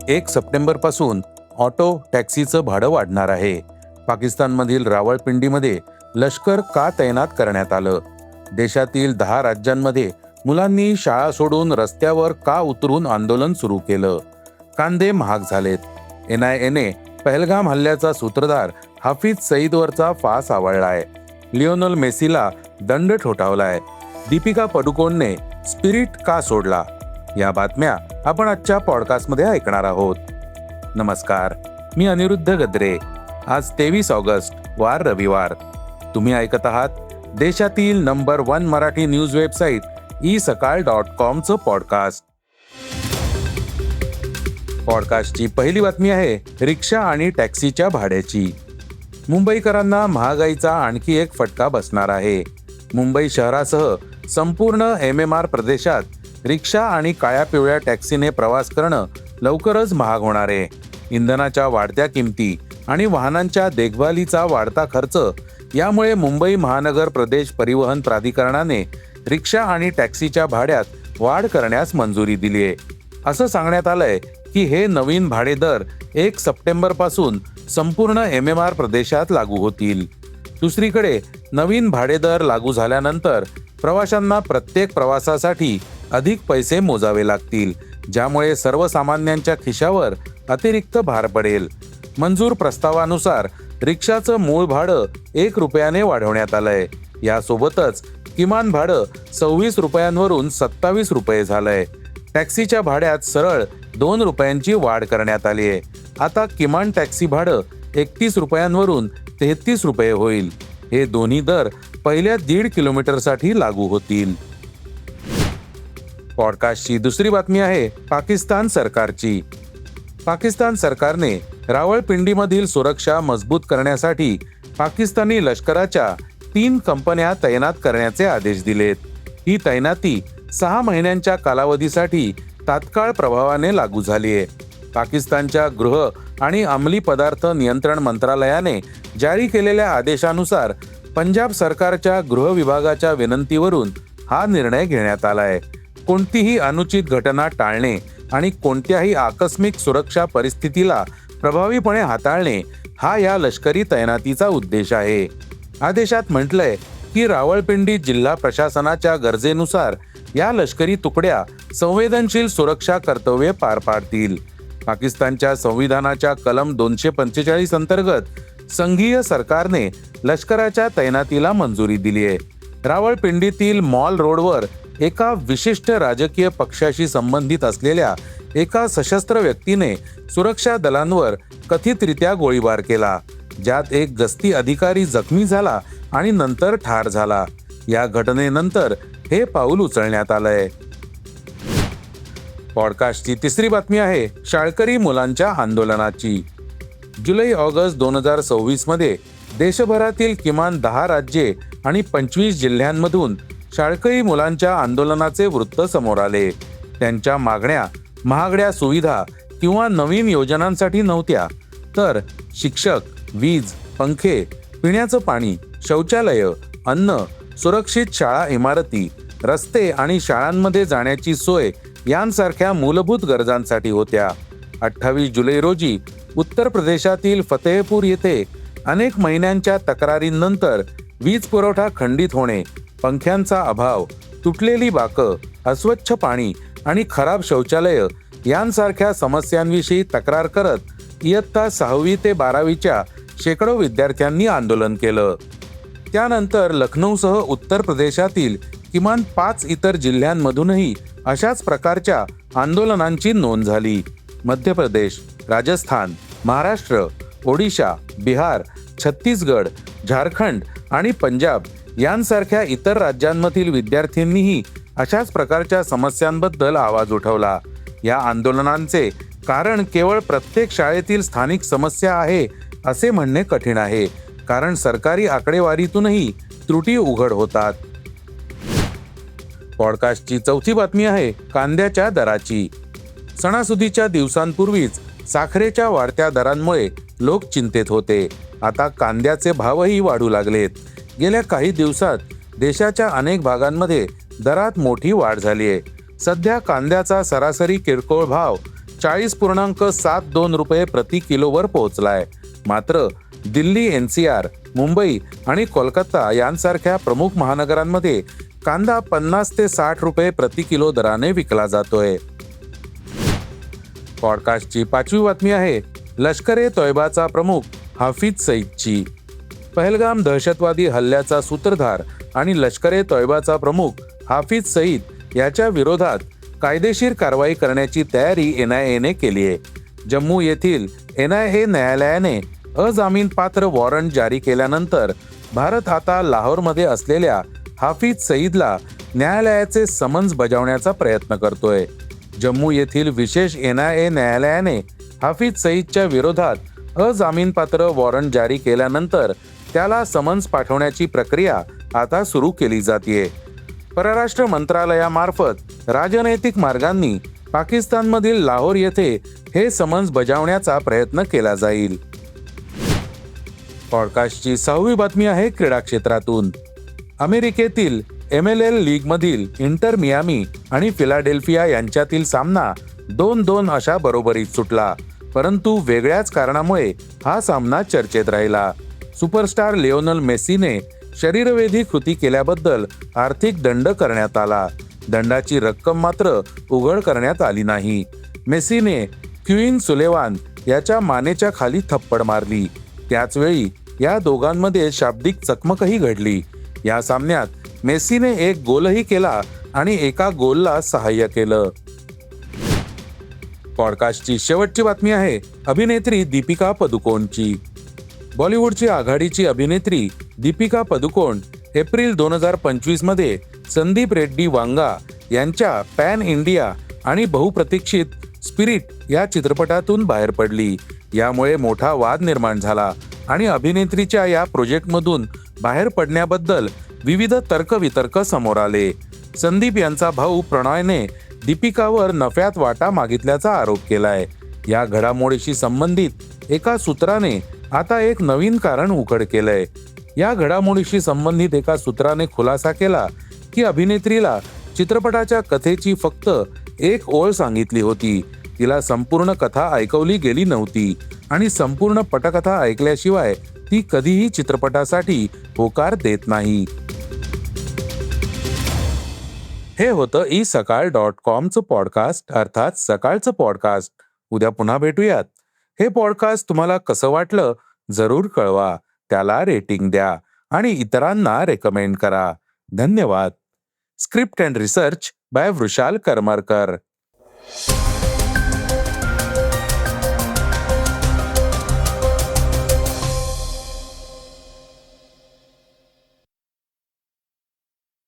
1 सप्टेंबरपासून ऑटो टॅक्सीचं भाडं वाढणार आहे. पाकिस्तानमधील रावळपिंडीमध्ये लष्कर का तैनात करण्यात आलं? देशातील 10 राज्यांमध्ये मुलांनी शाळा सोडून रस्त्यावर का उतरून आंदोलन सुरू केलं? कांदे महाग झालेत. NIA पहलगाम हल्ल्याचा सूत्रधार हाफिज सईदवरचा फास आवळलाय. लिओनल मेसीला दंड ठोठावलाय. दीपिका पडुकोणने स्पिरिट का सोडला? या बातम्या आपण आजच्या पॉडकास्टमध्ये ऐकणार आहोत. नमस्कार, मी अनिरुद्ध गद्रे. आज 23 ऑगस्ट, वार रविवार. तुम्ही ऐकत आहात देशातील number 1 Marathi news website isakal.com चं पॉडकास्ट. पॉडकास्टची पहिली बातमी आहे रिक्षा आणि टॅक्सीच्या भाड्याची. मुंबईकरांना महागाईचा आणखी एक फटका बसणार आहे. मुंबई शहरासह संपूर्ण MMR प्रदेशात रिक्षा आणि काळ्या पिवळ्या टॅक्सीने प्रवास करणं लवकरच महाग होणार आहे. इंधनाच्या वाढत्या किमती आणि वाहनांच्या देखभालीचा वाढता खर्च यामुळे मुंबई महानगर प्रदेश परिवहन प्राधिकरणाने रिक्षा आणि टॅक्सीच्या भाड्यात वाढ करण्यास मंजुरी दिली आहे. असं सांगण्यात आलंय की हे नवीन भाडे दर 1 सप्टेंबरपासून संपूर्ण MMR प्रदेशात लागू होतील. दुसरीकडे नवीन भाडे दर लागू झाल्यानंतर प्रवाशांना प्रत्येक प्रवासासाठी अधिक पैसे मोजावे लागतील, ज्यामुळे सर्वसामान्यांच्या खिशावर अतिरिक्त भार पडेल. मंजूर प्रस्तावानुसार रिक्षाचं मूळ भाडं 1 रुपयाने वाढवण्यात आलंय. यासोबतच किमान भाडं 26 रुपयांवरून 27 रुपये झालंय. टॅक्सीच्या भाड्यात सरळ 2 रुपयांची वाढ करण्यात आली आहे. आता किमान टॅक्सी भाडं 31 रुपयांवरून 33 रुपये होईल. हे दोन्ही दर पहिल्या 1.5 किलोमीटरसाठी लागू होतील. पॉडकास्टची दुसरी बातमी आहे पाकिस्तान सरकारची. पाकिस्तान सरकारने रावळपिंडीमधील सुरक्षा मजबूत करण्यासाठी पाकिस्तानी लष्कराच्या 3 कंपन्या तैनात करण्याचे आदेश दिलेत. ही तैनाती 6 महिन्यांच्या कालावधीसाठी तात्काळ प्रभावाने लागू झाली आहे. पाकिस्तानच्या गृह आणि अंमली पदार्थ नियंत्रण मंत्रालयाने जारी केलेल्या आदेशानुसार पंजाब सरकारच्या गृह विभागाच्या विनंतीवरून हा निर्णय घेण्यात आलाय. कोणतीही अनुचित घटना टाळणे आणि कोणत्याही आकस्मिक सुरक्षा परिस्थितीला प्रभावीपणे हाताळणे हा या लष्करी तैनातीचा उद्देश आहे. आदेशात म्हटलंय की रावळपिंडी जिल्हा प्रशासनाच्या गरजेनुसार या लष्करी तुकड्या संवेदनशील सुरक्षा कर्तव्ये पार पाडतील. पाकिस्तानच्या संविधानाच्या कलम 245 अंतर्गत संघीय सरकारने लष्कराच्या तैनातीला मंजुरी दिली आहे. रावळपिंडीतील मॉल रोडवर एका विशिष्ट राजकीय पक्षाशी संबंधित असलेल्या एका सशस्त्र व्यक्तीने सुरक्षा दलांवर कथितरित्या गोळीबार केला, ज्यात एक गस्ती अधिकारी जखमी झाला आणि नंतर ठार झाला. या घटनेनंतर हे पाऊल उचलण्यात आलंय. पॉडकास्टची तिसरी बातमी आहे शाळकरी मुलांच्या आंदोलनाची. जुलै-ऑगस्ट 2026 मध्ये देशभरातील किमान 10 राज्ये आणि 25 जिल्ह्यांमधून शाळकरी मुलांच्या आंदोलनाचे वृत्त समोर आले. त्यांच्या मागण्या महागड्या सुविधा किंवा नवीन योजनांसाठी नव्हत्या, तर शिक्षक, वीज, पंखे, पिण्याचं पाणी, शौचालय, अन्न, सुरक्षित शाळा इमारती, रस्ते आणि शाळांमध्ये जाण्याची सोय यांसारख्या मूलभूत गरजांसाठी होत्या. 28 जुलै रोजी उत्तर प्रदेशातील फतेहपूर येथे अनेक महिन्यांच्या तक्रारींनंतर वीज पुरवठा खंडित होणे, पंख्यांचा अभाव, तुटलेली बाकं, अस्वच्छ पाणी आणि खराब शौचालय यांसारख्या समस्यांविषयी तक्रार करत इयत्ता 6वी ते 12वीच्या शेकडो विद्यार्थ्यांनी आंदोलन केलं. त्यानंतर लखनौसह उत्तर प्रदेशातील किमान 5 इतर जिल्ह्यांमधूनही अशाच प्रकारच्या आंदोलनांची नोंद झाली. मध्य प्रदेश, राजस्थान, महाराष्ट्र, ओडिशा, बिहार, छत्तीसगड, झारखंड आणि पंजाब यांसारख्या इतर राज्यांमधील विद्यार्थ्यांनीही अशाच प्रकारच्या समस्यांबद्दल आवाज उठवला. या आंदोलनांचे कारण केवळ प्रत्येक शाळेतील स्थानिक समस्या आहे असे म्हणणे कठीण आहे, कारण सरकारी आकडेवारीतूनही त्रुटी उघड होतात. पॉडकास्टची चौथी बातमी आहे कांद्याच्या दराची. सणासुदीच्या दिवसांपूर्वीच साखरेच्या वाढत्या दरांमुळे लोक चिंतेत होते. आता कांद्याचे भावही वाढू लागलेत. गेल्या काही दिवसात देशाच्या अनेक भागांमध्ये दरात मोठी वाढ झाली आहे. सध्या कांद्याचा सरासरी किरकोळ भाव 40.72 रुपये प्रति किलोवर पोहोचलाय. मात्र दिल्ली, NCR, मुंबई आणि कोलकाता यांसारख्या प्रमुख महानगरांमध्ये कांदा 50 ते 60 रुपये प्रति किलो दराने विकला जातोय. पॉडकास्टची 5वी बातमी आहे लष्कर-ए-तोयबाचा प्रमुख हाफिज सईदची. पहलगाम दहशतवादी हल्ल्याचा सूत्रधार आणि लष्कर-ए-तोयबाचा प्रमुख हाफिज सईद याच्या विरोधात कायदेशीर कारवाई करण्याची तयारी NIAने केली आहे. जम्मू येथील NIA न्यायालयाने अजामीनपात्र वॉरंट जारी केल्यानंतर भारत आता लाहोरमध्ये असलेल्या हाफिज सईदला न्यायालयाचे समन्स बजावण्याचा प्रयत्न करतोय. जम्मू येथील विशेष NIA न्यायालयाने हाफिज सईदच्या विरोधात अजामीनपात्र वॉरंट जारी केल्यानंतर त्याला समन्स पाठवण्याची प्रक्रिया आता सुरू केली जातीये. परराष्ट्र मंत्रालयामार्फत राजनैतिक मार्गांनी पाकिस्तानमधील लाहोर येथे हे समन्स बजावण्याचा प्रयत्न केला जाईल. पॉडकास्टची 6वी बातमी आहे क्रीडा क्षेत्रातून. अमेरिकेतील MLL लीगमधील इंटर मियामी आणि फिलाडेल्फिया यांच्यातील सामना 2-2 अशा बरोबरीत सुटला. परंतु वेगळ्याच कारणामुळे हा सामना चर्चेत राहिला. सुपरस्टार लिओनेल मेसीने शरीरवेधी कृती केल्याबद्दल आर्थिक दंड करण्यात आला. दंडाची रक्कम मात्र उघड करण्यात आली नाही. मेसीने क्वीन सुलेवान याच्या मानेच्या खाली थप्पड मारली. त्याचवेळी या दोघांमध्ये शाब्दिक चकमकही घडली. या सामन्यात मेसीने एक गोलही केला आणि एका गोलला सहाय्य केलं. पॉडकास्टची शेवटची बातमी आहे अभिनेत्री दीपिका पदुकोणची. बॉलिवूडची आघाडीची अभिनेत्री दीपिका पदुकोण एप्रिल 2025 मध्ये संदीप रेड्डी वांगा यांच्या पॅन इंडिया आणि बहुप्रतीक्षित स्पिरिट या चित्रपटातून बाहेर पडली. यामुळे मोठा वाद निर्माण झाला आणि अभिनेत्रीच्या या प्रोजेक्टमधून बाहेर पडण्याबद्दल विविध तर्कवितर्क समोर आले. संदीप यांचा भाऊ प्रणॉयने दीपिकावर नफ्यात वाटा मागितल्याचा आरोप केलाय. या घडामोडीशी संबंधित एका सूत्राने आता एक नवीन कारण उघड केलंय. या घडामोडीशी संबंधित एका सूत्राने खुलासा केला की अभिनेत्रीला चित्रपटाच्या कथेची फक्त एक ओळ सांगितली होती. तिला संपूर्ण कथा ऐकवली गेली नव्हती आणि संपूर्ण पटकथा ऐकल्याशिवाय ती कधीही चित्रपटासाठी होकार देत नाही. हे होतं isakal.comचं पॉडकास्ट, अर्थात सकाळचं पॉडकास्ट. उद्या पुन्हा भेटूयात. हे पॉडकास्ट तुम्हाला कसं वाटलं जरूर कळवा. त्याला रेटिंग द्या आणि इतरांना रेकमेंड करा. धन्यवाद. Script and research by Vrushal Karmarkar.